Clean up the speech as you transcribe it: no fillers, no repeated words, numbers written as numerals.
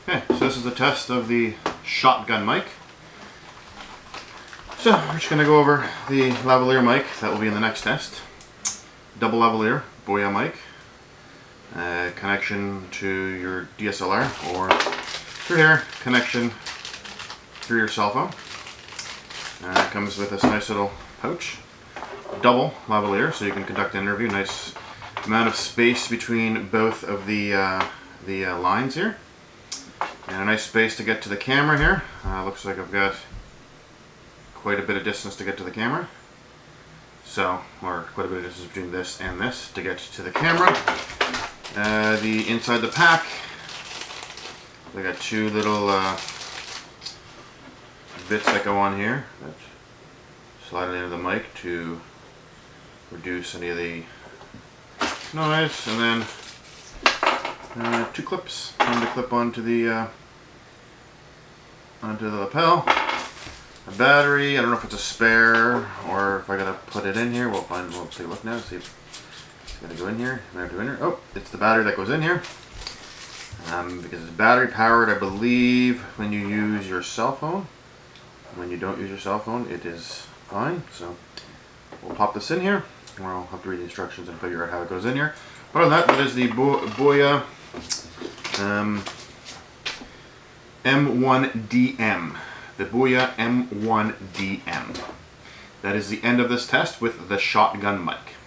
Okay, so this is the test of the shotgun mic. So we're just going to go over the lavalier mic that will be in the next test. Double lavalier Boya mic. Connection to your DSLR or through here, connection through your cell phone. It comes with this nice little pouch. Double lavalier, so you can conduct an interview. Nice amount of space between both of the lines here. And a nice space to get to the camera here. Looks like I've got quite a bit of distance to get to the camera. So, or quite a bit of distance between this and this to get to the camera. The inside the pack, we got two little bits that go on here that slide into the mic to reduce any of the noise, and then two clips, one to clip onto the lapel. A battery, I don't know if it's a spare or if I gotta put it in here. We'll take a look now, see if it's gonna go in here. Oh, it's the battery that goes in here. Because it's battery powered, I believe, when you use your cell phone. When you don't use your cell phone, it is fine. So we'll pop this in here, or I'll have to read the instructions and figure out how it goes in here. But other than that, is the Boya M1DM. The Boya M1DM. That is the end of this test with the shotgun mic.